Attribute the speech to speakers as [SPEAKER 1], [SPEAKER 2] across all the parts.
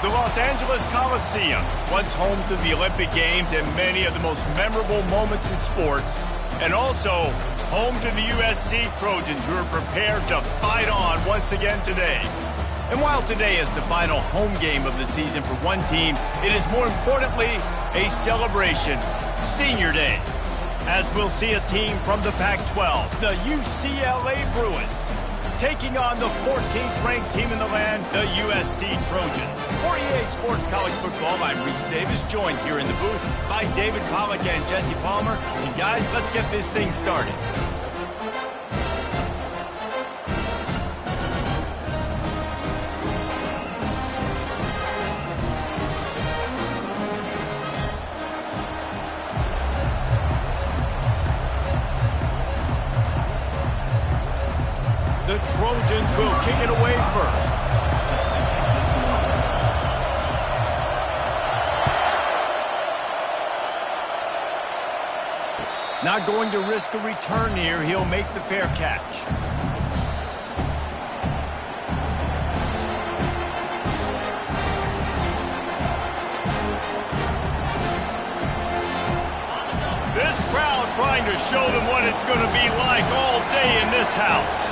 [SPEAKER 1] The Los Angeles Coliseum, once home to the Olympic Games and many of the most memorable moments in sports, and also home to the USC Trojans, who are prepared to fight on once again today. And while today is the final home game of the season for one team, it is more importantly a celebration, Senior Day, as we'll see a team from the Pac-12, the UCLA Bruins, taking on the 14th ranked team in the land, the USC Trojans. For EA Sports College Football, I'm Reese Davis, joined here in the booth by David Pollack and Jesse Palmer. And guys, let's get this thing started. The Trojans will kick it away first. Not going to risk a return here. He'll make the fair catch. This crowd trying to show them what it's going to be like all day in this house.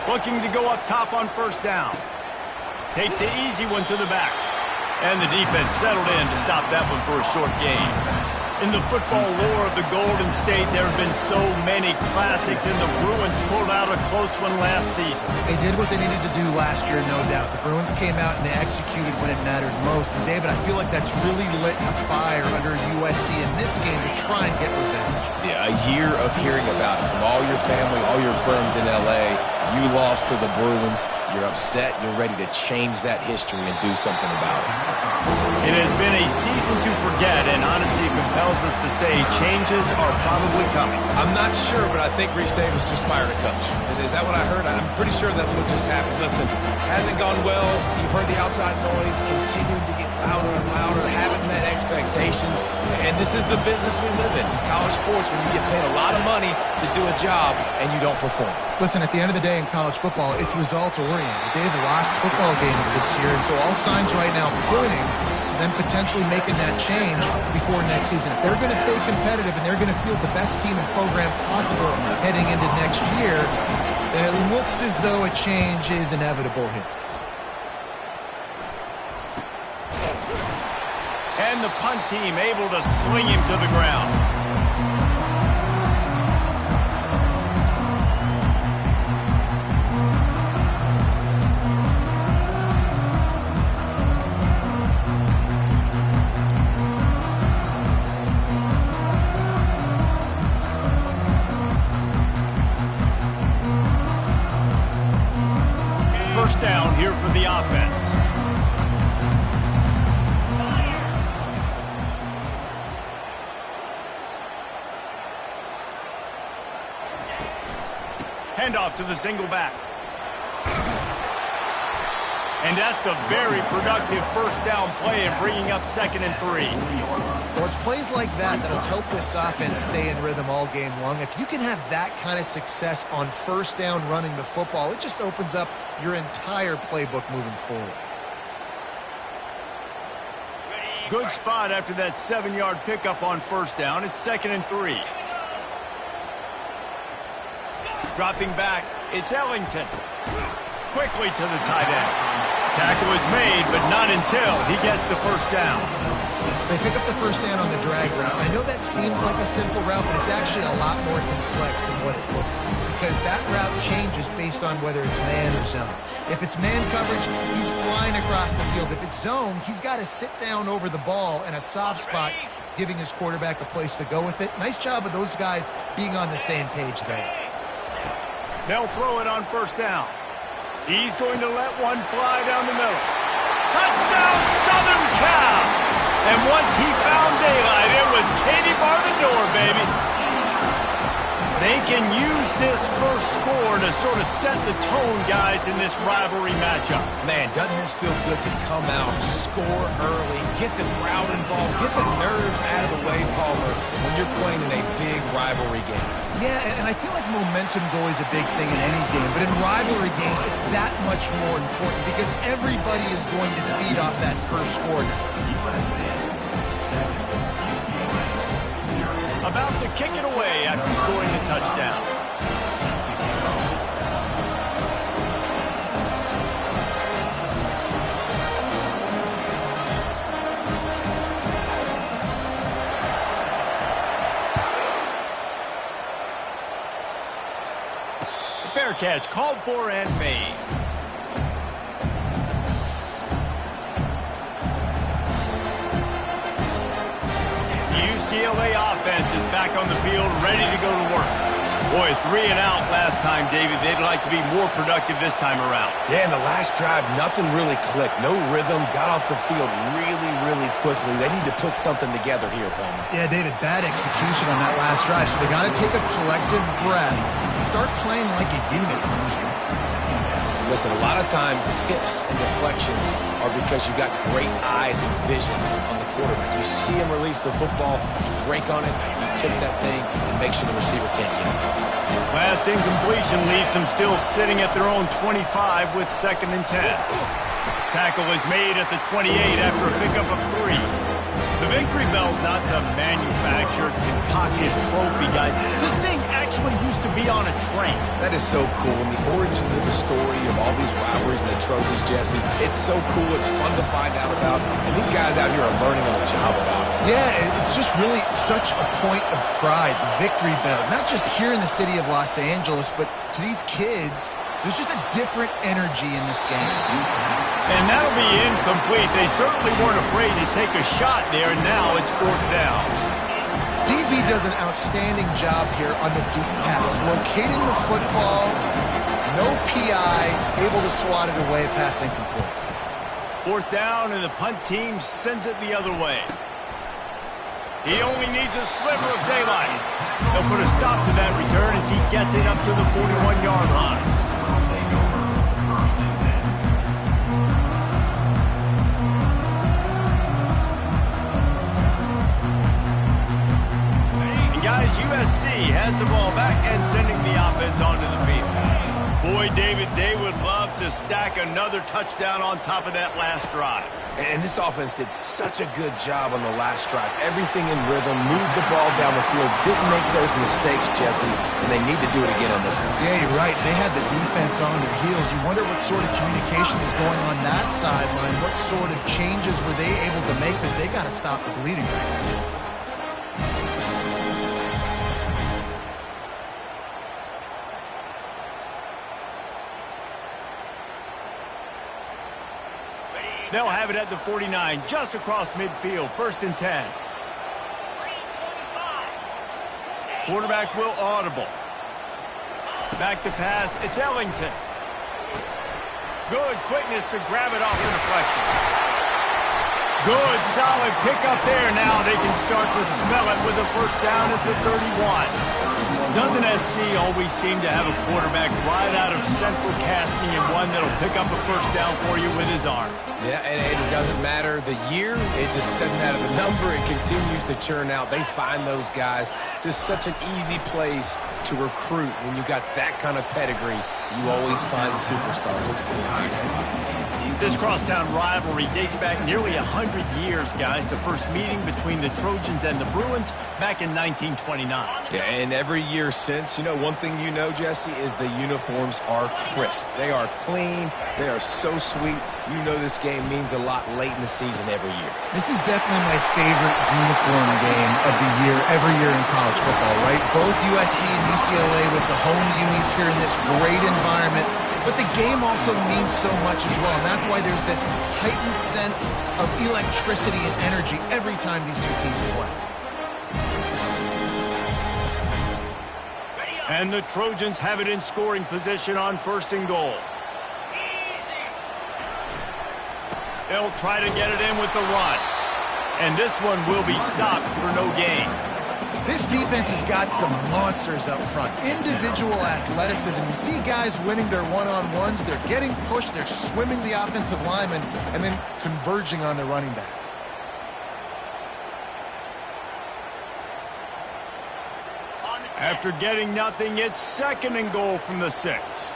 [SPEAKER 1] Looking to go up top on first down. Takes the easy one to the back. And the defense settled in to stop that one for a short gain. In the football lore of the Golden State, there have been so many classics, and the Bruins pulled out a close one last season.
[SPEAKER 2] They did what they needed to do last year, no doubt. The Bruins came out and they executed when it mattered most. And David, I feel like that's really lit a fire under USC in this game to try and get revenge.
[SPEAKER 3] Yeah, a year of hearing about it from all your family, all your friends in LA. You lost to the Bruins. You're upset. You're ready to change that history and do something about it.
[SPEAKER 1] It has been a season to forget, and honesty compels us to say changes are probably coming.
[SPEAKER 3] I'm not sure, but I think Reese Davis just fired a coach. Is that what I heard? I'm pretty sure that's what just happened. Listen, hasn't gone well. You've heard the outside noise continuing to get louder and louder, haven't met expectations. And this is the business we live in college sports, when you get paid a lot of money to do a job and you don't perform.
[SPEAKER 2] Listen, at the end of the day in college football, it's results-oriented. They've lost football games this year, and so all signs right now pointing to them potentially making that change before next season. If they're going to stay competitive and they're going to field the best team and program possible heading into next year, then it looks as though a change is inevitable here.
[SPEAKER 1] And the punt team able to sling him to the ground. First down here for the offense. Handoff to the single back. And that's a very productive first down play and bringing up 2nd and 3.
[SPEAKER 2] Well, it's plays like that that'll help this offense stay in rhythm all game long. If you can have that kind of success on first down running the football, it just opens up your entire playbook moving forward.
[SPEAKER 1] Good spot after that 7-yard pickup on first down. It's 2nd and 3. Dropping back, it's Ellington. Quickly to the tight end. Tackle is made, but not until he gets the first down.
[SPEAKER 2] They pick up the first down on the drag route. I know that seems like a simple route, but it's actually a lot more complex than what it looks like, because that route changes based on whether it's man or zone. If it's man coverage, he's flying across the field. If it's zone, he's got to sit down over the ball in a soft spot, giving his quarterback a place to go with it. Nice job of those guys being on the same page there.
[SPEAKER 1] They'll throw it on first down. He's going to let one fly down the middle. Touchdown, Southern Cal! And once he found daylight, it was Katie bar the door, baby. They can use this first score to sort of set the tone, guys, in this rivalry matchup.
[SPEAKER 3] Man, doesn't this feel good to come out, score early, get the crowd involved, get the nerves out of the way, Palmer, when you're playing in a big rivalry game?
[SPEAKER 2] Yeah, and I feel like momentum's always a big thing in any game, but in rivalry games, it's that much more important because everybody is going to feed off that first score.
[SPEAKER 1] About to kick it away after scoring the touchdown. Fair catch, called for and made. UCLA offense is back on the field, ready to go to work. Boy, 3 and out last time, David. They'd like to be more productive this time around.
[SPEAKER 3] Yeah, in the last drive, nothing really clicked. No rhythm, got off the field really quickly. They need to put something together here, Palmer.
[SPEAKER 2] Yeah, David, bad execution on that last drive, so they got to take a collective breath and start playing like a unit on this one.
[SPEAKER 3] Listen, a lot of time, tips and deflections are because you've got great eyes and vision on the quarterback. You see him release the football, you break on it, you tip that thing, and make sure the receiver can't get it.
[SPEAKER 1] Last incompletion leaves them still sitting at their own 25 with 2nd and 10. Tackle is made at the 28 after a pickup of 3. The victory bell's not some manufactured, concocted trophy, guys. This thing actually used to be on a train.
[SPEAKER 3] That is so cool. And the origins of the story of all these rivalries and the trophies, Jesse, it's so cool. It's fun to find out about. And these guys out here are learning on the job about it.
[SPEAKER 2] Yeah, it's just really such a point of pride, the victory bell. Not just here in the city of Los Angeles, but to these kids, there's just a different energy in this game.
[SPEAKER 1] And that'll be incomplete. They certainly weren't afraid to take a shot there, and now it's 4th down.
[SPEAKER 2] DB does an outstanding job here on the deep pass, locating the football, no PI, able to swat it away, pass incomplete.
[SPEAKER 1] 4th down, and the punt team sends it the other way. He only needs a sliver of daylight. They'll put a stop to that return as he gets it up to the 41-yard line. Guys, USC has the ball back and sending the offense onto the field. Boy, David, they would love to stack another touchdown on top of that last drive.
[SPEAKER 3] And this offense did such a good job on the last drive. Everything in rhythm, moved the ball down the field, didn't make those mistakes, Jesse, and they need to do it again on this one.
[SPEAKER 2] Yeah, you're right. They had the defense on their heels. You wonder what sort of communication is going on that sideline. What sort of changes were they able to make, because they got to stop the bleeding right now.
[SPEAKER 1] They'll have it at the 49, just across midfield, 1st and 10. Quarterback will audible. Back to pass, it's Ellington. Good quickness to grab it off the deflection. Good, solid pickup there. Now they can start to smell it with the 1st down at the 31. Doesn't SC always seem to have a quarterback right out of central casting and one that'll pick up a 1st down for you with his arm?
[SPEAKER 3] Yeah, and it doesn't matter the year. It just doesn't matter the number. It continues to churn out. They find those guys. Just such an easy place to recruit. When you got that kind of pedigree, you always find superstars at the behind spot.
[SPEAKER 1] This crosstown rivalry dates back nearly 100 years, guys. The first meeting between the Trojans and the Bruins back in 1929.
[SPEAKER 3] Yeah, and every year since, you know, one thing you know, Jesse, is the uniforms are crisp. They are clean. They are so sweet. You know this game means a lot late in the season every year.
[SPEAKER 2] This is definitely my favorite uniform game of the year, every year in college football, right? Both USC and UCLA with the home unis here in this great environment. But the game also means so much as well, and that's why there's this heightened sense of electricity and energy every time these two teams play.
[SPEAKER 1] And the Trojans have it in scoring position on 1st and goal. They'll try to get it in with the run. And this one will be stopped for no gain.
[SPEAKER 2] This defense has got some monsters up front. Individual athleticism. You see guys winning their one-on-ones. They're getting pushed. They're swimming the offensive lineman and then converging on the running back.
[SPEAKER 1] After getting nothing, it's 2nd and goal from the 6.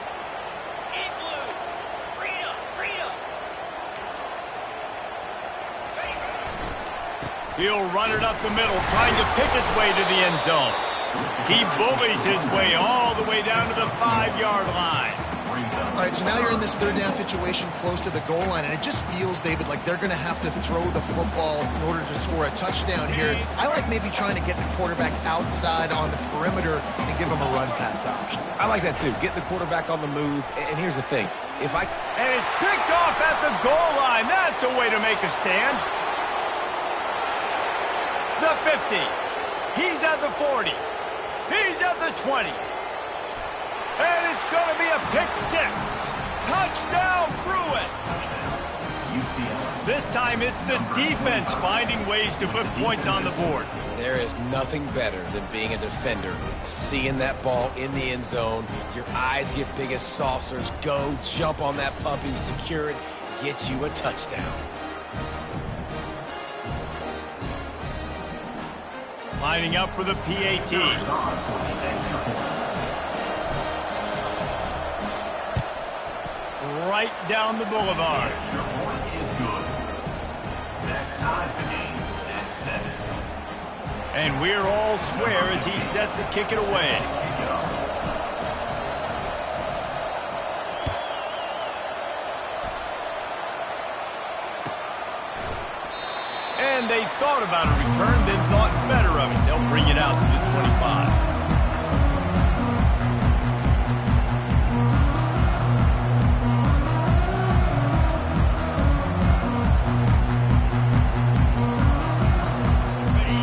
[SPEAKER 1] He'll run it up the middle, trying to pick its way to the end zone. He bullies his way all the way down to the 5-yard line.
[SPEAKER 2] All right, so now you're in this 3rd down situation close to the goal line, and it just feels, David, like they're going to have to throw the football in order to score a touchdown here. I like maybe trying to get the quarterback outside on the perimeter and give him a run-pass option.
[SPEAKER 3] I like that, too. Get the quarterback on the move. And here's the thing.
[SPEAKER 1] And it's picked off at the goal line. That's a way to make a stand. The 50. He's at the 40. He's at the 20. And it's going to be a pick 6. Touchdown, Bruins. This time it's the defense finding ways to put points on the board.
[SPEAKER 3] There is nothing better than being a defender. Seeing that ball in the end zone, your eyes get big as saucers. Go, jump on that puppy, secure it, get you a touchdown.
[SPEAKER 1] Lining up for the PAT. Right down the boulevard. And we're all square as he's set to kick it away. And they thought about a return, then thought better of it. They'll bring it out to the 25.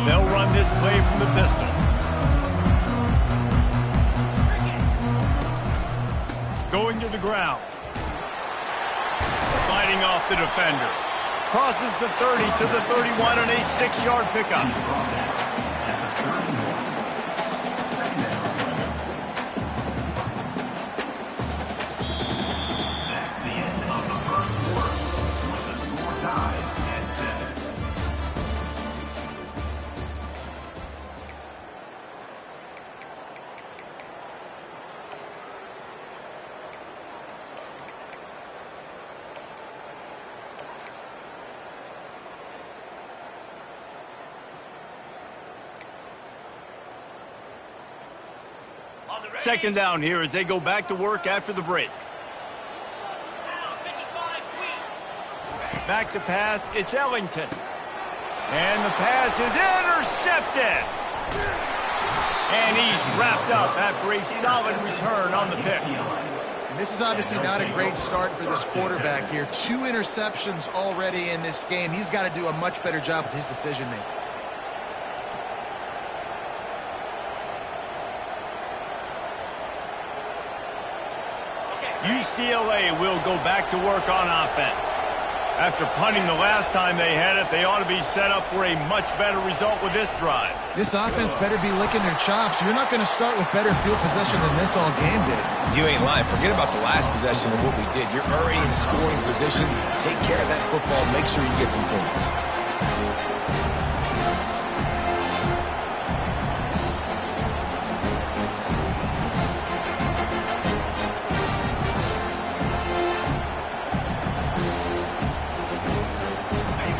[SPEAKER 1] They'll run this play from the pistol. Going to the ground. Fighting off the defender. Crosses the 30 to the 31 and a 6-yard pickup.
[SPEAKER 4] That's the end of the first quarter with the score tied at 7.
[SPEAKER 1] Second down here as they go back to work after the break. Back to pass, it's Ellington. And the pass is intercepted. And he's wrapped up after a solid return on the pick.
[SPEAKER 2] And this is obviously not a great start for this quarterback here. 2 interceptions already in this game. He's got to do a much better job with his decision-making.
[SPEAKER 1] UCLA will go back to work on offense. After punting the last time they had it, they ought to be set up for a much better result with this drive.
[SPEAKER 2] This offense better be licking their chops. You're not going to start with better field possession than this all game did.
[SPEAKER 3] You ain't lying. Forget about the last possession of what we did. You're already in scoring position. Take care of that football. Make sure you get some points.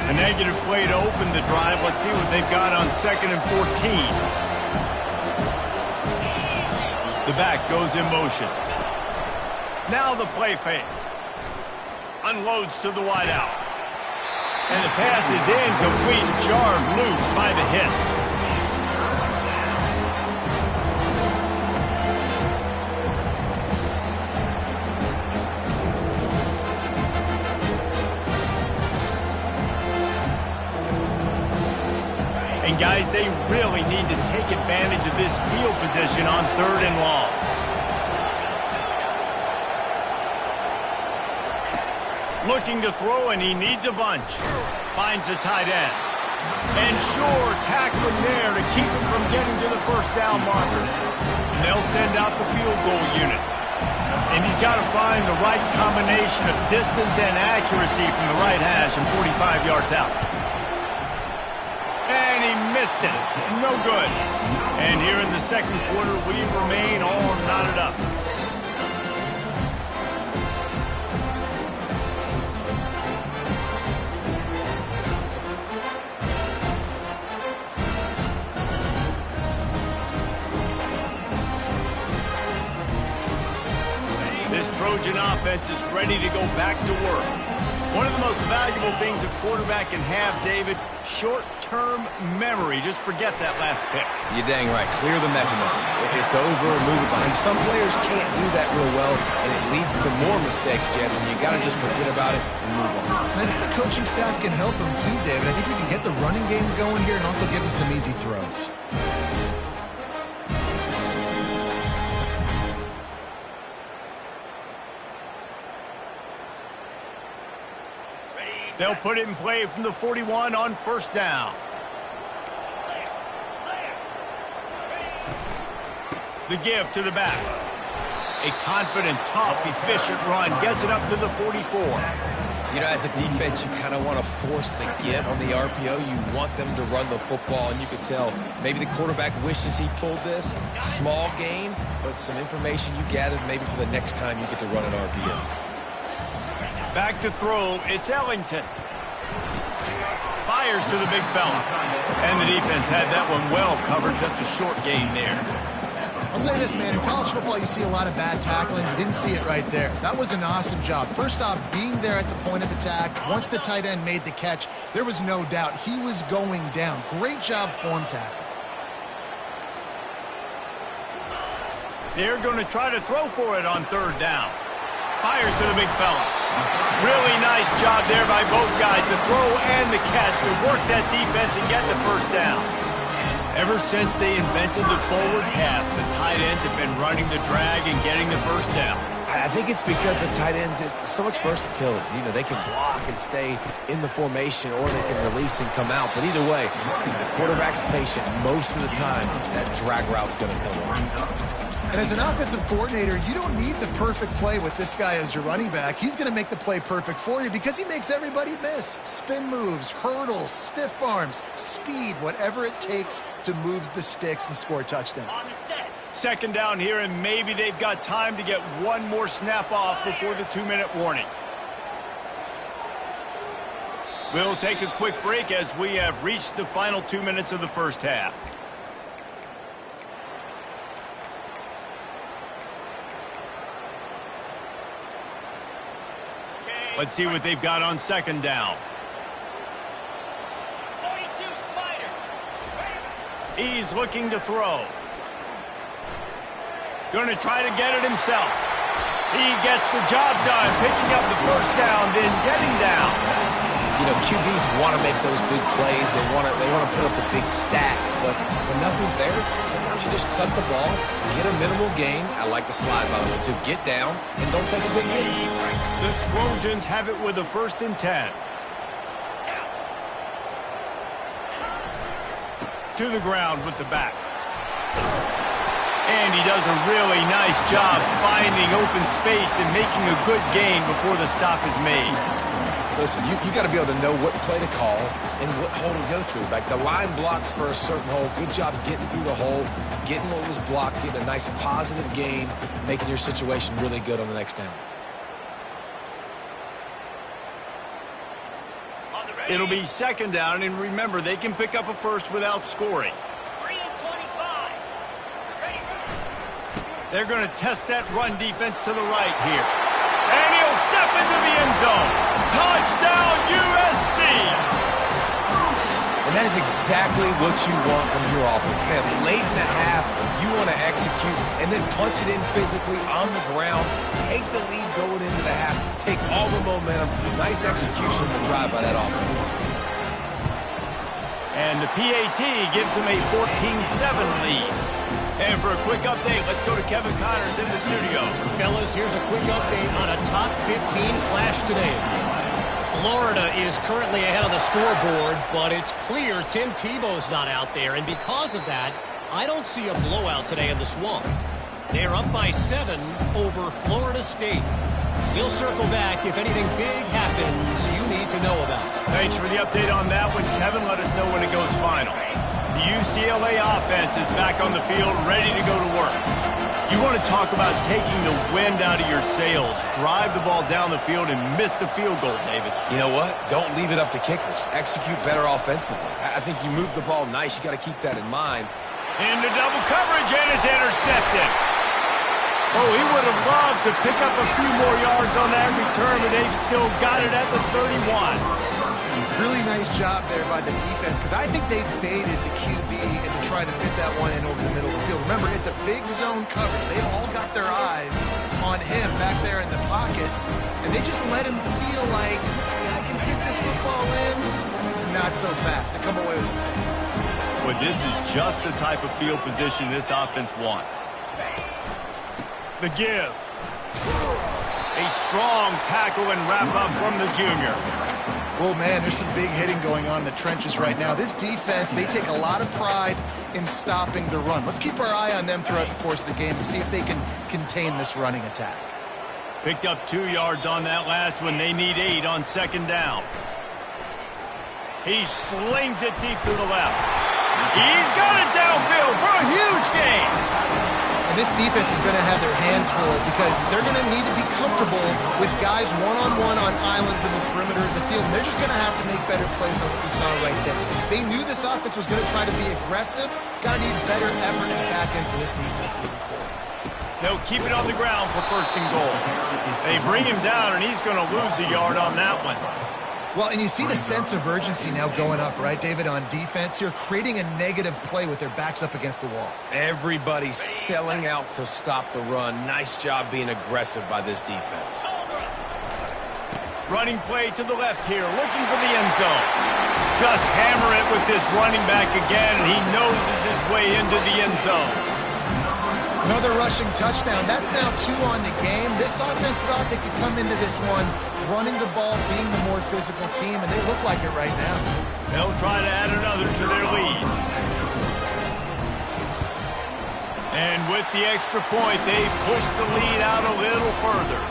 [SPEAKER 1] A negative play to open the drive. Let's see what they've got on 2nd and 14. The back goes in motion. Now the play fake. Unloads to the wideout. And the pass is incomplete, jarred loose by the hit. And guys, they really need to take advantage of this field position on 3rd and long. Looking to throw, and he needs a bunch. Finds the tight end. And sure, tackling there to keep him from getting to the 1st down marker. And they'll send out the field goal unit. And he's got to find the right combination of distance and accuracy from the right hash and 45 yards out. And he missed it. No good. And here in the second quarter, we remain all knotted up. This Trojan offense is ready to go back to work. One of the most valuable things a quarterback can have, David, short-term memory. Just forget that last pick.
[SPEAKER 3] You're dang right. Clear the mechanism. If it's over, move it behind. Some players can't do that real well, and it leads to more mistakes, Jesse. You got to just forget about it and move on.
[SPEAKER 2] And I think the coaching staff can help him too, David. I think we can get the running game going here and also give him some easy throws.
[SPEAKER 1] They'll put it in play from the 41 on first down. The give to the back. A confident, tough, efficient run. Gets it up to the 44.
[SPEAKER 3] You know, as a defense, you kind of want to force the get on the RPO. You want them to run the football, and you can tell maybe the quarterback wishes he pulled this. Small gain, but some information you gathered maybe for the next time you get to run an RPO.
[SPEAKER 1] Back to throw, it's Ellington. Fires to the big fella. And the defense had that one well covered, just a short gain there.
[SPEAKER 2] I'll say this, man, in college football you see a lot of bad tackling. You didn't see it right there. That was an awesome job. First off, being there at the point of attack. Once the tight end made the catch, there was no doubt he was going down. Great job form tackle.
[SPEAKER 1] They're going to try to throw for it on third down. Fires to the big fella. Really nice job there by both guys to throw and the catch to work that defense and get the first down. Ever since they invented the forward pass, the tight ends have been running the drag and getting the first down.
[SPEAKER 3] I think it's because the tight ends is so much versatility. You know, they can block and stay in the formation, or they can release and come out. But either way, if the quarterback's patient most of the time, that drag route's going to come in.
[SPEAKER 2] And as an offensive coordinator, you don't need the perfect play with this guy as your running back. He's going to make the play perfect for you because he makes everybody miss. Spin moves, hurdles, stiff arms, speed, whatever it takes to move the sticks and score touchdowns.
[SPEAKER 1] Second down here, and maybe they've got time to get one more snap off before the 2-minute warning. We'll take a quick break as we have reached the final 2 minutes of the first half. Let's see what they've got on second down.
[SPEAKER 5] 42 Spider.
[SPEAKER 1] He's looking to throw. Going to try to get it himself. He gets the job done, picking up the first down, then getting down.
[SPEAKER 3] You know, QBs want to make those big plays. They want to put up the big stats. But when nothing's there, sometimes you just tuck the ball, get a minimal gain. I like the slide, by the way, too. Get down and don't take a big hit.
[SPEAKER 1] The Trojans have it with a 1st and 10. To the ground with the back. And he does a really nice job finding open space and making a good gain before the stop is made.
[SPEAKER 3] Listen, you got to be able to know what play to call and what hole to go through. Like the line blocks for a certain hole. Good job getting through the hole, getting what was blocked, getting a nice positive gain, making your situation really good on the next down.
[SPEAKER 1] It'll be second down, and remember, they can pick up a first without scoring.
[SPEAKER 5] 3 and 25. Ready.
[SPEAKER 1] They're going to test that run defense to the right here. And he'll step into the end zone. Touchdown, USC!
[SPEAKER 3] And that is exactly what you want from your offense. Man, late in the half, you want to execute and then punch it in physically on the ground. Take the lead going into the half. Take all the momentum. Nice execution to drive by that offense.
[SPEAKER 1] And the PAT gives them a 14-7 lead. And for a quick update, let's go to Kevin Connors in the studio.
[SPEAKER 6] Fellas, here's a quick update on a top 15 clash today. Florida is currently ahead of the scoreboard, but it's clear Tim Tebow's not out there, and because of that, I don't see a blowout today in the Swamp. They're up by 7 over Florida State. We'll circle back if anything big happens you need to know about.
[SPEAKER 1] Thanks for the update on that one, Kevin. Let us know when it goes final. The UCLA offense is back on the field, ready to go to work. You want to talk about taking the wind out of your sails. Drive the ball down the field and miss the field goal, David.
[SPEAKER 3] You know what? Don't leave it up to kickers. Execute better offensively. I think you move the ball nice. You got to keep that in mind.
[SPEAKER 1] Into double coverage, and it's intercepted. Oh, he would have loved to pick up a few more yards on that return, but they've still got it at the 31.
[SPEAKER 2] Really nice job there by the defense, because I think they baited the QB into trying to fit that one in over the middle of the field. Remember, it's a big zone coverage. They all got their eyes on him back there in the pocket, and they just let him feel like, hey, I can fit this football in. Not so fast. They come away with it.
[SPEAKER 1] Well, this is just the type of field position this offense wants. The give. A strong tackle and wrap-up from the junior.
[SPEAKER 2] Oh, man, there's some big hitting going on in the trenches right now. This defense, they take a lot of pride in stopping the run. Let's keep our eye on them throughout the course of the game to see if they can contain this running attack.
[SPEAKER 1] Picked up 2 yards on that last one. They need 8 on second down. He slings it deep to the left. He's got it downfield for a huge gain.
[SPEAKER 2] And this defense is going to have their hands full because they're going to need to be comfortable with guys one-on-one on islands in the perimeter of the field. And they're just going to have to make better plays than what we saw right there. They knew this offense was going to try to be aggressive. Got to need better effort in the back end for this defense moving forward.
[SPEAKER 1] They'll keep it on the ground for first and goal. They bring him down, and he's going to lose a yard on that one.
[SPEAKER 2] Well, and you see the sense of urgency now going up, right, David, on defense here, creating a negative play with their backs up against the wall.
[SPEAKER 3] Everybody's selling out to stop the run. Nice job being aggressive by this defense.
[SPEAKER 1] Running play to the left here, looking for the end zone. Just hammer it with this running back again, and he noses his way into the end zone.
[SPEAKER 2] Another rushing touchdown. That's now 2 on the game. This offense thought they could come into this one running the ball, being the more physical team, and they look like it right now.
[SPEAKER 1] They'll try to add another to their lead. And with the extra point, they push the lead out a little further.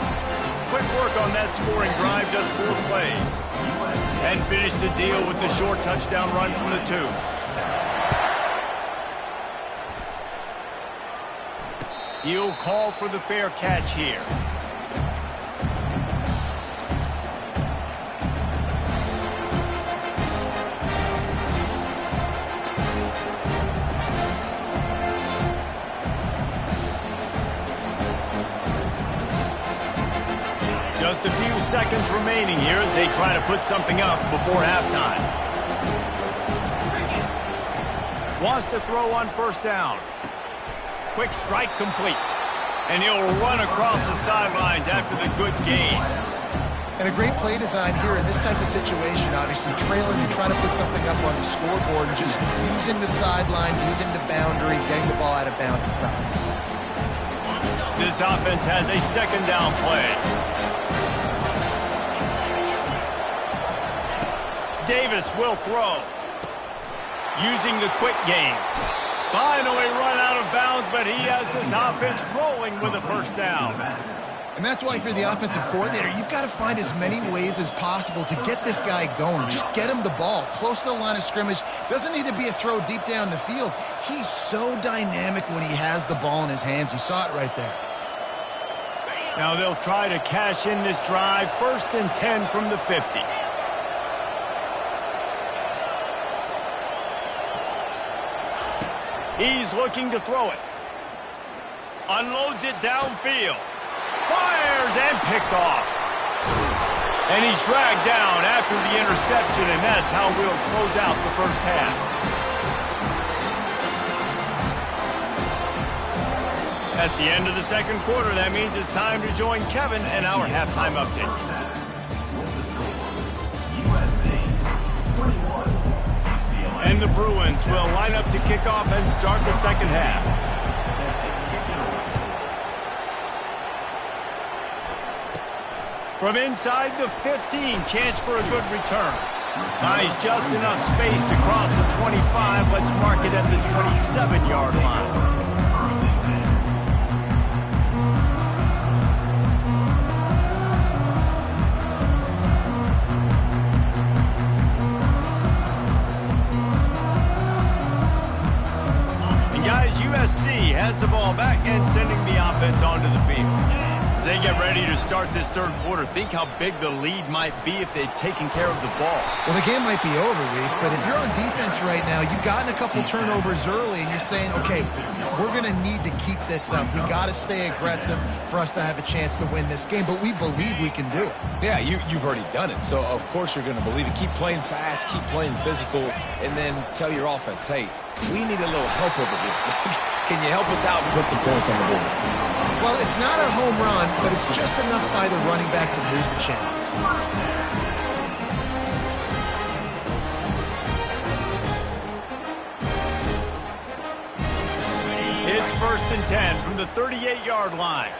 [SPEAKER 1] Quick work on that scoring drive, just 4 plays. And finish the deal with the short touchdown run from the 2. He'll call for the fair catch here. Just a few seconds remaining here as they try to put something up before halftime. Wants to throw on first down. Quick strike complete. And he'll run across the sidelines after the good gain.
[SPEAKER 2] And a great play design here in this type of situation, obviously trailing and trying to put something up on the scoreboard and just using the sideline, using the boundary, getting the ball out of bounds and stopping.
[SPEAKER 1] This offense has a second down play. Davis will throw. Using the quick game. Finally run out of bounds, but he has this offense rolling with a first down.
[SPEAKER 2] And that's why if you're the offensive coordinator, you've got to find as many ways as possible to get this guy going. Just get him the ball close to the line of scrimmage. Doesn't need to be a throw deep down the field. He's so dynamic when he has the ball in his hands. You saw it right there.
[SPEAKER 1] Now they'll try to cash in this drive. 1st and 10 from the 50. He's looking to throw it. Unloads it downfield. Fires and picked off. And he's dragged down after the interception, and that's how we'll close out the first half. That's the end of the second quarter. That means it's time to join Kevin and our halftime update. And the Bruins will line up to kick off and start the second half. From inside the 15, chance for a good return. Buys just enough space to cross the 25. Let's mark it at the 27-yard line. ball back and sending the offense onto the field. As they get ready to start this third quarter, think how big the lead might be if they'd taken care of the ball.
[SPEAKER 2] Well, the game might be over, Reese, but if you're on defense right now, you've gotten a couple turnovers early, and you're saying, okay, we're going to need to keep this up. We got to stay aggressive for us to have a chance to win this game, but we believe we can do it.
[SPEAKER 3] Yeah, you've already done it, so of course you're going to believe it. Keep playing fast, keep playing physical, and then tell your offense, hey, we need a little help over here. Can you help us out and put some points on the board?
[SPEAKER 2] Well, it's not a home run, but it's just enough by the running back to move the chains.
[SPEAKER 1] It's 1st and 10 from the 38-yard line.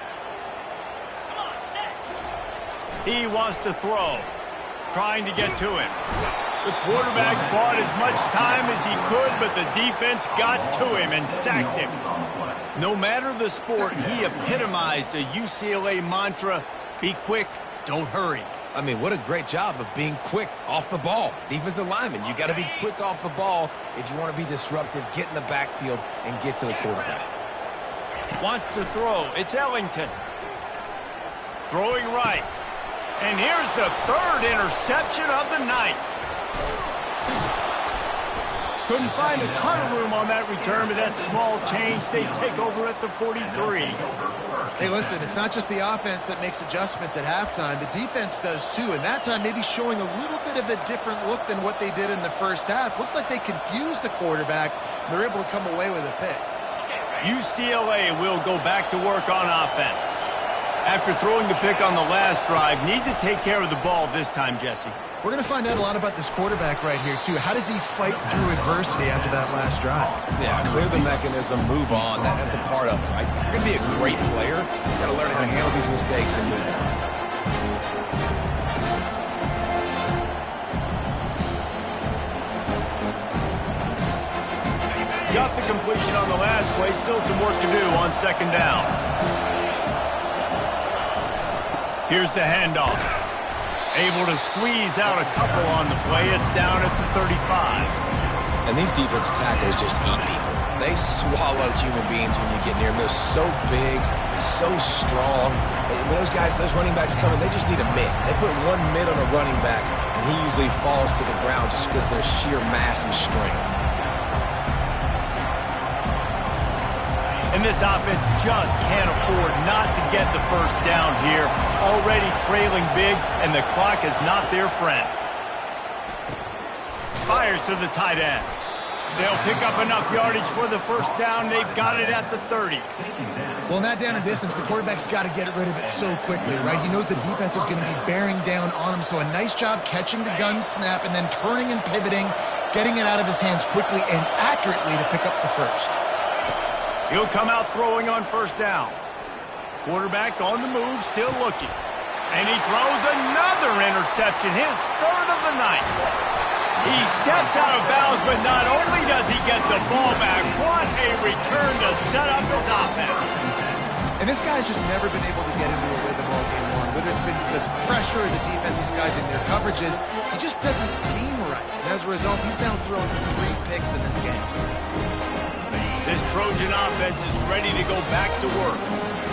[SPEAKER 1] He wants to throw, trying to get to him. The quarterback bought as much time as he could, but the defense got to him and sacked him. No matter the sport, he epitomized a UCLA mantra, be quick, don't hurry.
[SPEAKER 3] I mean, what a great job of being quick off the ball. Defensive lineman, you got to be quick off the ball if you want to be disruptive, get in the backfield, and get to the quarterback.
[SPEAKER 1] Wants to throw. It's Ellington. Throwing right. And here's the third interception of the night. Couldn't find a ton of room on that return, but that small change, they take over at the 43.
[SPEAKER 2] Hey, listen, it's not just the offense that makes adjustments at halftime. The defense does too, and that time maybe showing a little bit of a different look than what they did in the first half. Looked like they confused the quarterback, and they're able to come away with a pick.
[SPEAKER 1] UCLA will go back to work on offense. After throwing the pick on the last drive, need to take care of the ball this time, Jesse.
[SPEAKER 2] We're going to find out a lot about this quarterback right here, too. How does he fight through adversity after that last drive?
[SPEAKER 3] Yeah, clear the mechanism, move on. That's a part of it, right? If you're going to be a great player, you got to learn how to handle these mistakes and move on.
[SPEAKER 1] Got the completion on the last play. Still some work to do on 2nd down. Here's the handoff. Able to squeeze out a couple on the play. It's down at the 35.
[SPEAKER 3] And these defensive tackles just eat people. They swallow human beings when you get near them. They're so big, so strong. When those guys, those running backs come in, they just need a mid. They put one mid on a running back, and he usually falls to the ground just because of their sheer mass and strength.
[SPEAKER 1] And this offense just can't afford not to get the first down here. Already trailing big, and the clock is not their friend. Fires to the tight end. They'll pick up enough yardage for the first down. They've got it at the 30.
[SPEAKER 2] Well, in that down and distance, the quarterback's got to get rid of it so quickly, right? He knows the defense is going to be bearing down on him, so a nice job catching the gun snap and then turning and pivoting, getting it out of his hands quickly and accurately to pick up the first.
[SPEAKER 1] He'll come out throwing on 1st down. Quarterback on the move, still looking. And he throws another interception, his 3rd of the night. He steps out of bounds, but not only does he get the ball back, what a return to set up his offense.
[SPEAKER 2] And this guy's just never been able to get into a rhythm all game long. Whether it's been because of pressure or the defense disguising their coverages, he just doesn't seem right. And as a result, he's now thrown 3 picks in this game.
[SPEAKER 1] This Trojan offense is ready to go back to work.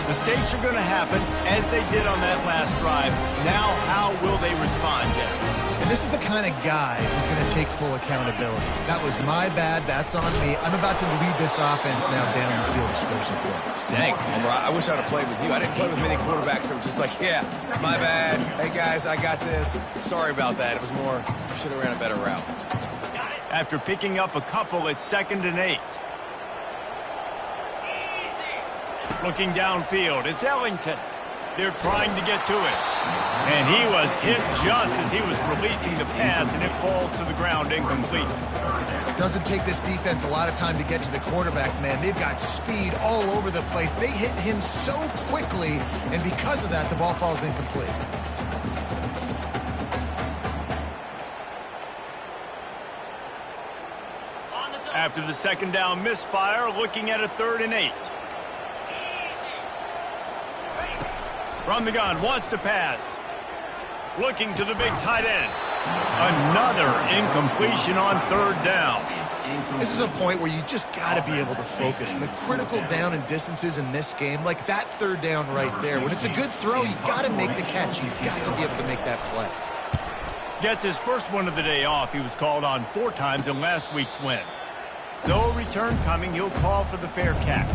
[SPEAKER 1] Mistakes are going to happen, as they did on that last drive. Now, how will they respond, Jesse?
[SPEAKER 2] And this is the kind of guy who's going to take full accountability. That was my bad. That's on me. I'm about to lead this offense now down the field to score some points.
[SPEAKER 3] Dang, I wish I would have played with you. I didn't play with many quarterbacks that were just like, yeah, my bad. Hey, guys, I got this. Sorry about that. It was more, I should have ran a better route.
[SPEAKER 1] After picking up a couple, it's 2nd and 8. Looking downfield, it's Ellington. They're trying to get to it. And he was hit just as he was releasing the pass, and it falls to the ground incomplete.
[SPEAKER 2] Doesn't take this defense a lot of time to get to the quarterback, man. They've got speed all over the place. They hit him so quickly, and because of that, the ball falls incomplete.
[SPEAKER 1] After the 2nd down misfire, looking at a 3rd and 8. From the gun, wants to pass. Looking to the big tight end. Another incompletion on 3rd down.
[SPEAKER 2] This is a point where you just got to be able to focus. And the critical down and distances in this game, like that third down right there, when it's a good throw, you got to make the catch. You've got to be able to make that play.
[SPEAKER 1] Gets his first one of the day off. He was called on 4 times in last week's win. No return coming. He'll call for the fair catch.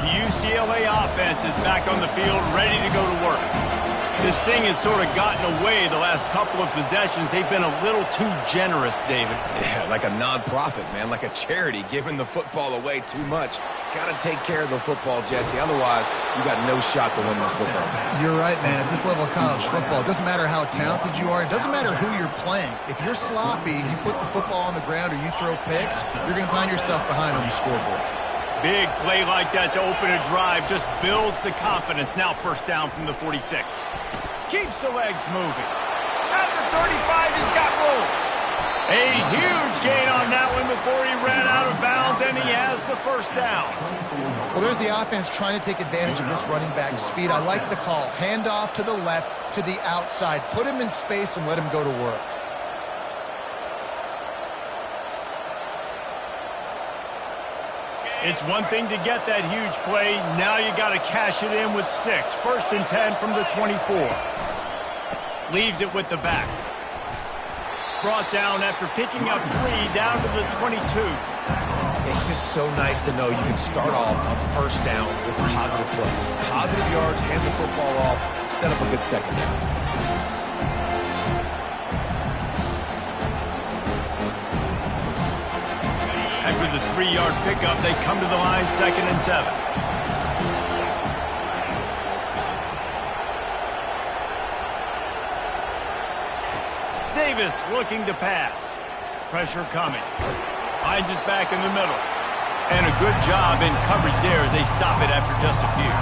[SPEAKER 1] UCLA offense is back on the field, ready to go to work. This thing has sort of gotten away the last couple of possessions. They've been a little too generous, David.
[SPEAKER 3] Yeah, like a non-profit, man, like a charity giving the football away too much. Got to take care of the football, Jesse. Otherwise, you got no shot to win this football game.
[SPEAKER 2] You're right, man. At this level of college football, it doesn't matter how talented you are. It doesn't matter who you're playing. If you're sloppy and you put the football on the ground or you throw picks, you're going to find yourself behind on the scoreboard.
[SPEAKER 1] Big play like that to open a drive just builds the confidence. Now first down from the 46. Keeps the legs moving. At the 35, he's got room. A huge gain on that one before he ran out of bounds, and he has the first down.
[SPEAKER 2] Well, there's the offense trying to take advantage of this running back speed. I like the call. Hand off to the left, to the outside. Put him in space and let him go to work.
[SPEAKER 1] It's one thing to get that huge play. Now you got to cash it in with 6. First and 10 from the 24. Leaves it with the back. Brought down after picking up 3 down to the 22.
[SPEAKER 3] It's just so nice to know you can start off on first down with positive plays. Positive yards, hand the football off, set up a good second down.
[SPEAKER 1] After the 3-yard pickup, they come to the line, 2nd and 7. Davis looking to pass. Pressure coming. Finds his back in the middle. And a good job in coverage there as they stop it after just a few.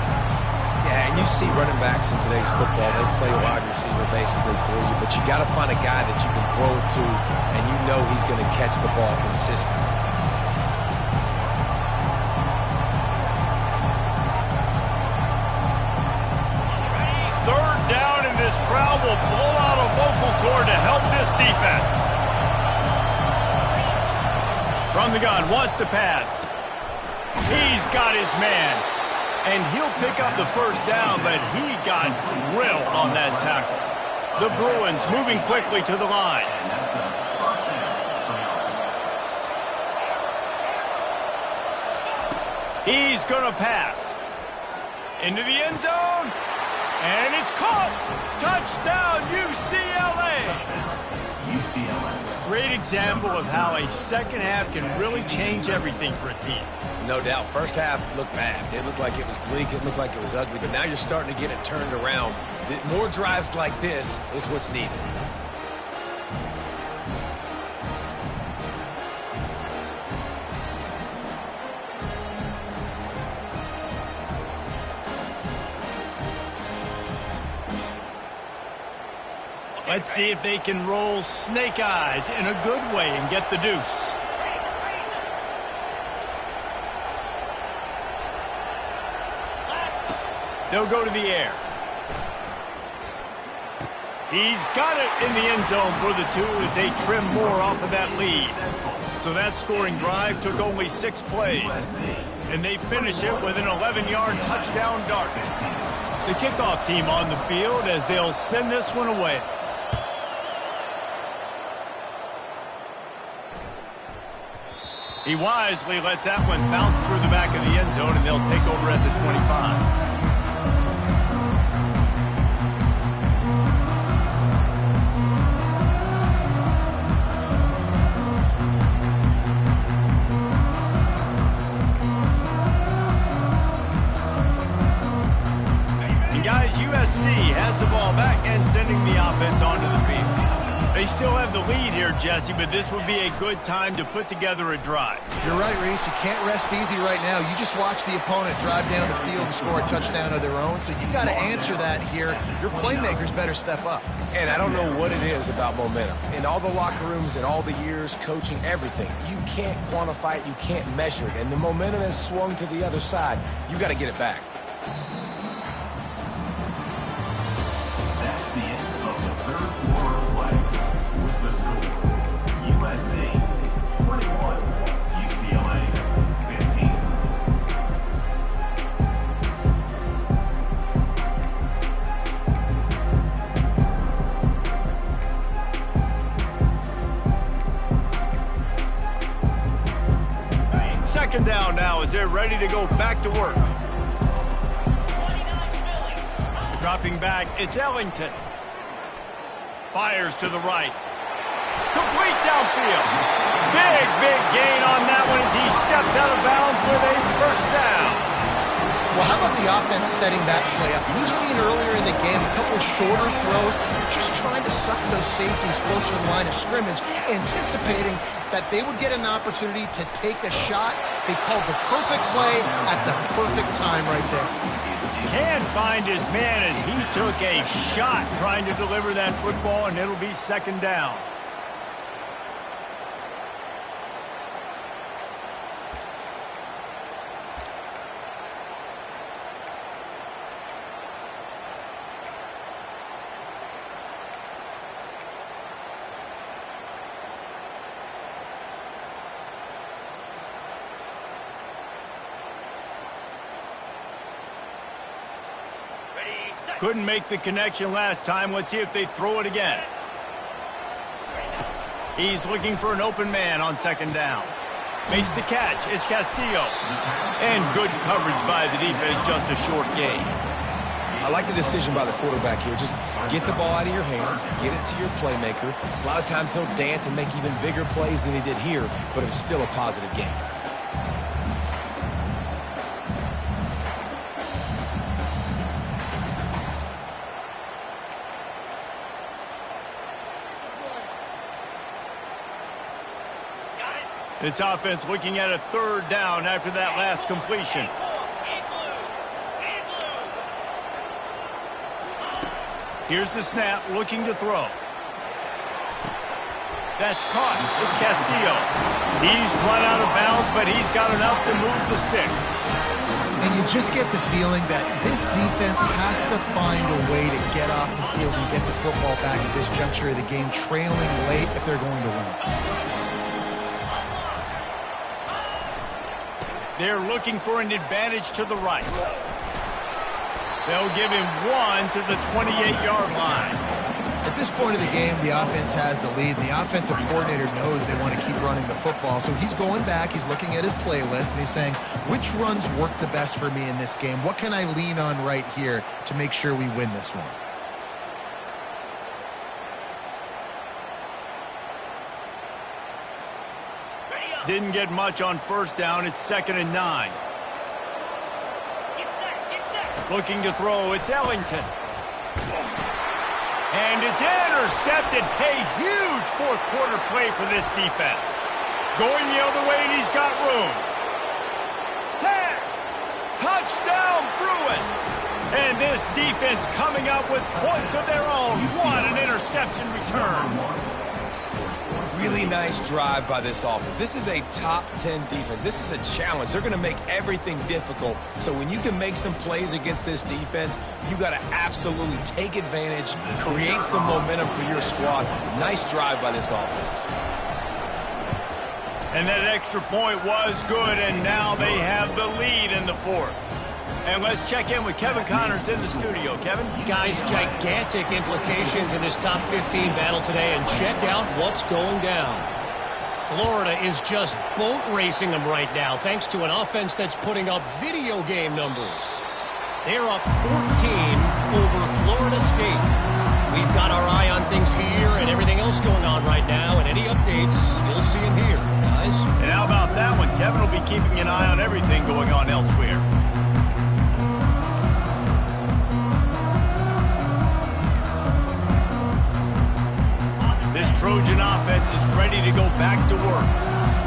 [SPEAKER 3] Yeah, and you see running backs in today's football, they play wide receiver basically for you, but you got to find a guy that you can throw it to, and you know he's going to catch the ball consistently.
[SPEAKER 1] This crowd will blow out a vocal cord to help this defense. From the gun, wants to pass. He's got his man. And he'll pick up the first down, but he got drilled on that tackle. The Bruins moving quickly to the line. He's going to pass. Into the end zone. And it's caught! Touchdown, UCLA! Great example of how a second half can really change everything for a team.
[SPEAKER 3] No doubt. First half looked bad. It looked like it was bleak. It looked like it was ugly. But now you're starting to get it turned around. More drives like this is what's needed.
[SPEAKER 1] Let's see if they can roll snake eyes in a good way and get the deuce. They'll go to the air. He's got it in the end zone for the 2 as they trim more off of that lead. So that scoring drive took only 6 plays. And they finish it with an 11-yard touchdown dart. The kickoff team on the field as they'll send this one away. He wisely lets that one bounce through the back of the end zone, and they'll take over at the 25. And guys, USC has the ball back and sending the offense onto the field. They still have the lead here, Jesse, but this would be a good time to put together a drive.
[SPEAKER 2] You're right, Reese. You can't rest easy right now. You just watch the opponent drive down the field and score a touchdown of their own, so you've got to answer that here. Your playmakers better step up.
[SPEAKER 3] And I don't know what it is about momentum. In all the locker rooms, in all the years, coaching, everything, you can't quantify it, you can't measure it, and the momentum has swung to the other side. You got to get it back.
[SPEAKER 1] second down now as they're ready to go back to work. Dropping back, it's Ellington. Fires to the right. Complete downfield. Big gain on that one as he steps out of bounds with a first down.
[SPEAKER 2] Well, how about the offense setting that play up? We've seen earlier in the game a couple shorter throws, just trying to suck those safeties closer to the line of scrimmage, anticipating that they would get an opportunity to take a shot. They called the perfect play at the perfect time right there.
[SPEAKER 1] Can't find his man as he took a shot trying to deliver that football, and it'll be second down. Couldn't make the connection last time. Let's see if they throw it again. He's looking for an open man on second down. Makes the catch. It's Castillo. And good coverage by the defense, just a short gain.
[SPEAKER 3] I like the decision by the quarterback here. Just get the ball out of your hands, get it to your playmaker. A lot of times he'll dance and make even bigger plays than he did here, but it was still a positive game.
[SPEAKER 1] This offense looking at a third down after that last completion. Here's the snap, looking to throw. That's caught. It's Castillo. He's run out of bounds, but he's got enough to move the sticks.
[SPEAKER 2] And you just get the feeling that this defense has to find a way to get off the field and get the football back at this juncture of the game, trailing late if they're going to win.
[SPEAKER 1] They're looking for an advantage to the right. They'll give him one to the 28-yard line.
[SPEAKER 2] At this point of the game, the offense has the lead, and the offensive coordinator knows they want to keep running the football. So he's going back, he's looking at his playlist, and he's saying, which runs work the best for me in this game? What can I lean on right here to make sure we win this one?
[SPEAKER 1] Didn't get much on first down. It's 2nd and 9. Looking to throw. It's Ellington. And it's intercepted. A huge fourth quarter play for this defense. Going the other way, and he's got room. Tag! Touchdown, Bruins! And this defense coming up with points of their own. What an interception return.
[SPEAKER 3] Really nice drive by this offense. This is a top 10 defense. This is a challenge. They're going to make everything difficult. So when you can make some plays against this defense, you got to absolutely take advantage, create some momentum for your squad. Nice drive by this offense.
[SPEAKER 1] And that extra point was good, and now they have the lead in the fourth. And let's check in with Kevin Connors in the studio. Kevin?
[SPEAKER 6] Guys, gigantic implications in this top 15 battle today, and check out what's going down. Florida is just boat racing them right now, thanks to an offense that's putting up video game numbers. They're up 14 over Florida State. We've got our eye on things here and everything else going on right now, and any updates, you'll see them here, guys.
[SPEAKER 1] And how about that one? Kevin will be keeping an eye on everything going on elsewhere. Trojan offense is ready to go back to work.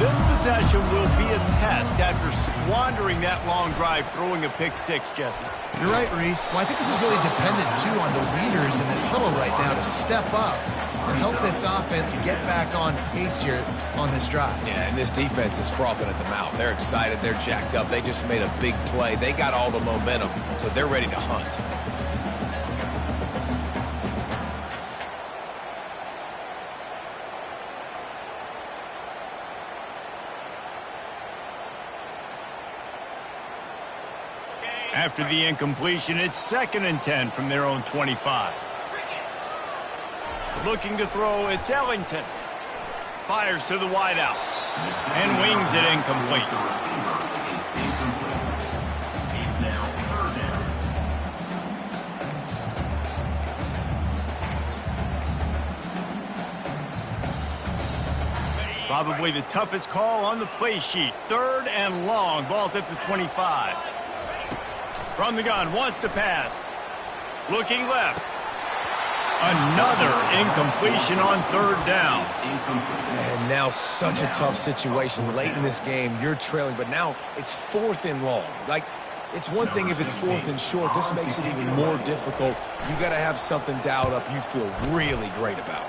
[SPEAKER 1] This possession will be a test after squandering that long drive, throwing a pick six, Jesse.
[SPEAKER 2] You're right, Reese. Well, I think this is really dependent, too, on the leaders in this huddle right now to step up and help this offense get back on pace here on this drive.
[SPEAKER 3] Yeah, and this defense is frothing at the mouth. They're excited. They're jacked up. They just made a big play. They got all the momentum, so they're ready to hunt.
[SPEAKER 1] After the incompletion, it's 2nd and 10 from their own 25. Looking to throw, it's Ellington. Fires to the wideout. And wings it incomplete.
[SPEAKER 4] It's incomplete. It's now third down.
[SPEAKER 1] Probably the toughest call on the play sheet. 3rd and long. Ball's at the 25. From the gun, wants to pass. Looking left. Another incompletion on 3rd down.
[SPEAKER 3] And now such a tough situation. Late in this game, you're trailing, but now it's 4th and long. Like, it's one thing if it's 4th and short. This makes it even more difficult. You got to have something dialed up you feel really great about.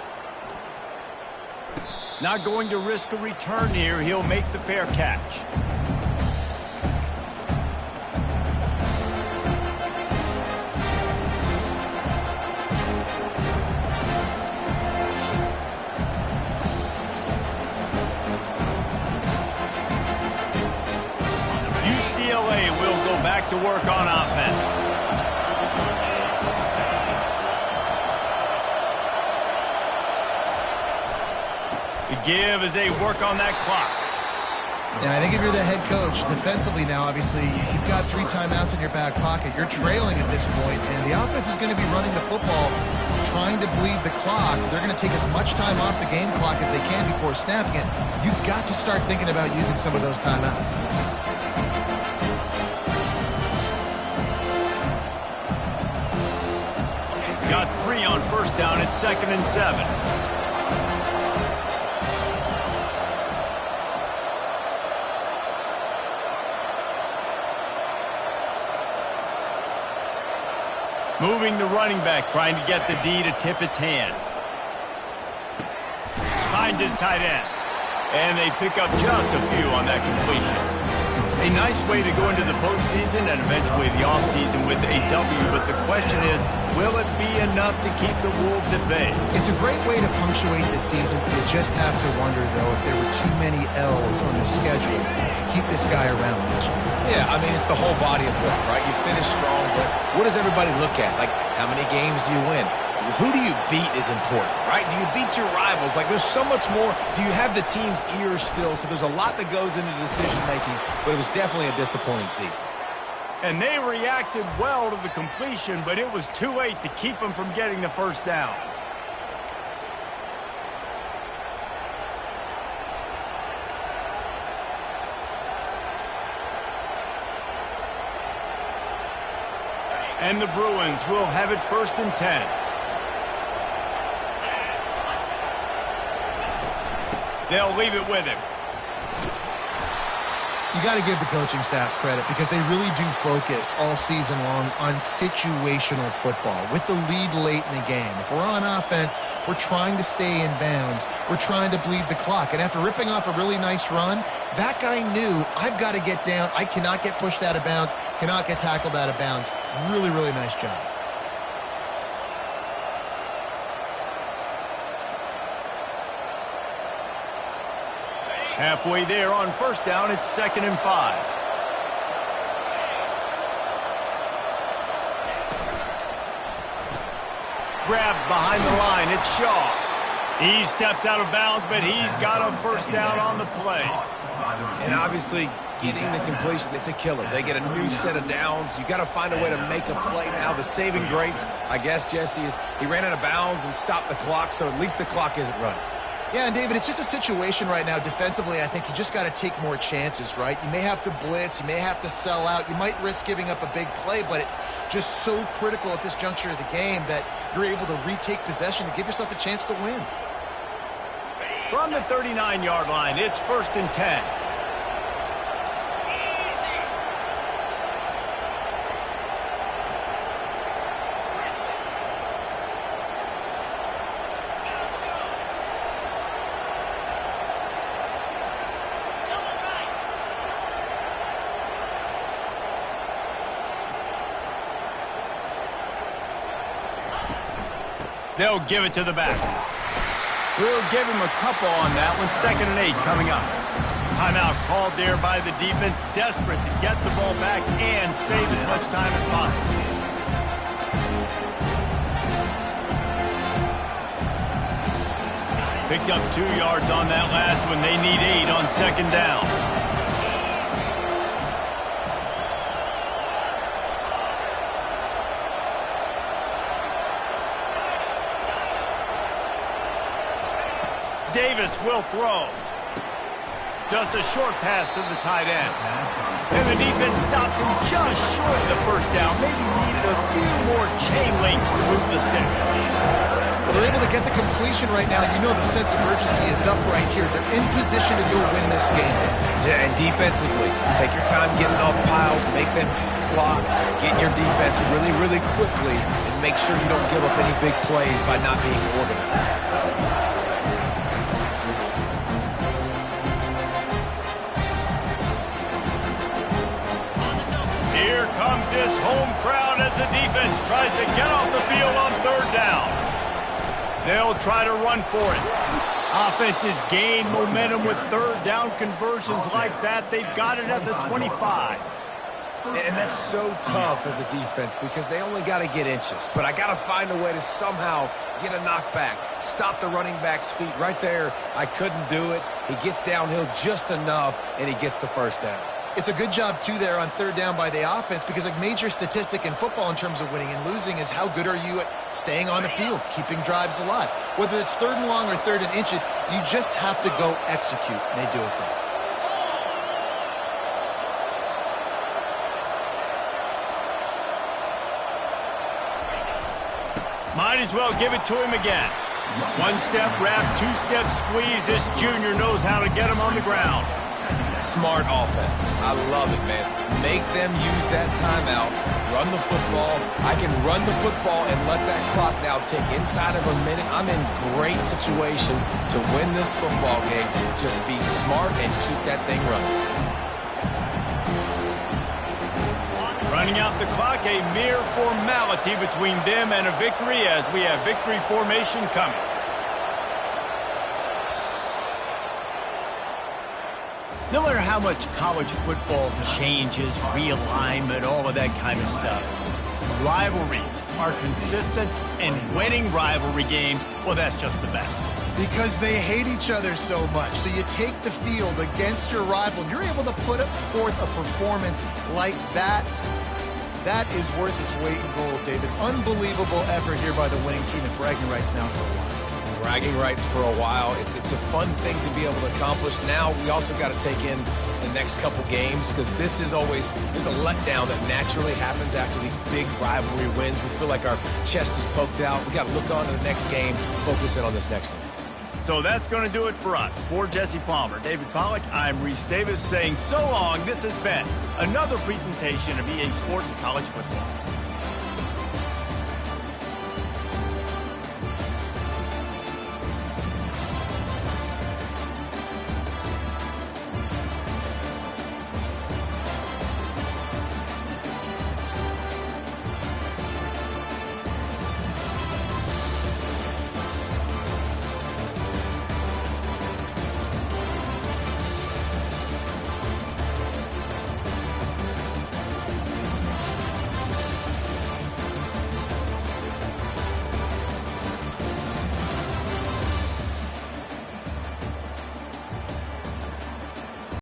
[SPEAKER 1] Not going to risk a return here. He'll make the fair catch. UCLA will go back to work on offense. The give as they work on that clock.
[SPEAKER 2] And I think if you're the head coach, defensively now, obviously, you've got 3 timeouts in your back pocket. You're trailing at this point, and the offense is going to be running the football, trying to bleed the clock. They're going to take as much time off the game clock as they can before snapping it. You've got to start thinking about using some of those timeouts.
[SPEAKER 1] Got 3 on 1st down. It's 2nd and 7. Moving the running back, trying to get the D to tip its hand. Finds his tight end. And they pick up just a few on that completion. A nice way to go into the postseason and eventually the offseason with a W, but the question is, will it be enough to keep the Wolves at bay?
[SPEAKER 2] It's a great way to punctuate the season. You just have to wonder, though, if there were too many L's on the schedule to keep this guy around next year.
[SPEAKER 3] Yeah, I mean, it's the whole body of work, right? You finish strong, but what does everybody look at? Like, how many games do you win? Who do you beat is important, right? Do you beat your rivals? Like, there's so much more. Do you have the team's ear still? So there's a lot that goes into decision-making, but it was definitely a disappointing season.
[SPEAKER 1] And they reacted well to the completion, but it was too late to keep them from getting the 1st down. And the Bruins will have it 1st and 10. They'll leave it with him.
[SPEAKER 2] You got to give the coaching staff credit because they really do focus all season long on situational football with the lead late in the game. If we're on offense, we're trying to stay in bounds. We're trying to bleed the clock. And after ripping off a really nice run, that guy knew, I've got to get down. I cannot get pushed out of bounds, cannot get tackled out of bounds. Really, really nice job.
[SPEAKER 1] Halfway there on 1st down, it's 2nd and 5. Grabbed behind the line, it's Shaw. He steps out of bounds, but he's got a 1st down on the play.
[SPEAKER 3] And obviously, getting the completion, it's a killer. They get a new set of downs. You got to find a way to make a play now. The saving grace, I guess, Jesse, is he ran out of bounds and stopped the clock, so at least the clock isn't running.
[SPEAKER 2] Yeah, and David, it's just a situation right now defensively. I think you just got to take more chances, right? You may have to blitz. You may have to sell out. You might risk giving up a big play, but it's just so critical at this juncture of the game that you're able to retake possession to give yourself a chance to win.
[SPEAKER 1] From the 39-yard line, it's 1st and 10. They'll give it to the back. We'll give him a couple on that one. 2nd and 8 coming up. Timeout called there by the defense, desperate to get the ball back and save as much time as possible. Picked up 2 yards on that last one. They need 8 on second down. Davis will throw. Just a short pass to the tight end. And the defense stops him just short of the first down. Maybe needed a few more chain links to move the sticks.
[SPEAKER 2] Well, they're able to get the completion right now. You know the sense of urgency is up right here. They're in position to go win this game.
[SPEAKER 3] Yeah, and defensively, take your time getting off piles, make them clock, get in your defense really, really quickly, and make sure you don't give up any big plays by not being organized.
[SPEAKER 1] Here comes his home crowd as the defense tries to get off the field on third down. They'll try to run for it. Offenses gain momentum with third down conversions like that. They've got it at the 25.
[SPEAKER 3] And that's so tough as a defense because they only got to get inches. But I got to find a way to somehow get a knockback, stop the running back's feet right there. I couldn't do it. He gets downhill just enough, and he gets the first down.
[SPEAKER 2] It's a good job, too, there on third down by the offense because a major statistic in football in terms of winning and losing is how good are you at staying on the field, keeping drives alive. Whether it's third and long or third and inches, you just have to go execute, and they do it there.
[SPEAKER 1] Might as well give it to him again. One-step wrap, two-step squeeze. This junior knows how to get him on the ground.
[SPEAKER 3] Smart offense. I love it, man. Make them use that timeout. Run the football. I can run the football and let that clock now tick inside of a minute. I'm in great situation to win this football game. Just be smart and keep that thing running.
[SPEAKER 1] Running out the clock, a mere formality between them and a victory as we have victory formation coming. No matter how much college football changes, realignment, all of that kind of stuff, rivalries are consistent, and winning rivalry games, well, that's just the best.
[SPEAKER 2] Because they hate each other so much. So you take the field against your rival, and you're able to put forth a performance like that. That is worth its weight in gold, David. Unbelievable effort here by the winning team, and bragging rights now for a while.
[SPEAKER 3] Bragging rights for a while. It's a fun thing to be able to accomplish. Now we also got to take in the next couple games because this is always, there's a letdown that naturally happens after these big rivalry wins. We feel like our chest is poked out. We got to look on to the next game, focus in on this next one.
[SPEAKER 1] So that's going to do it for us. For Jesse Palmer, David Pollack, I'm Reese Davis saying so long. This has been another presentation of EA Sports College Football.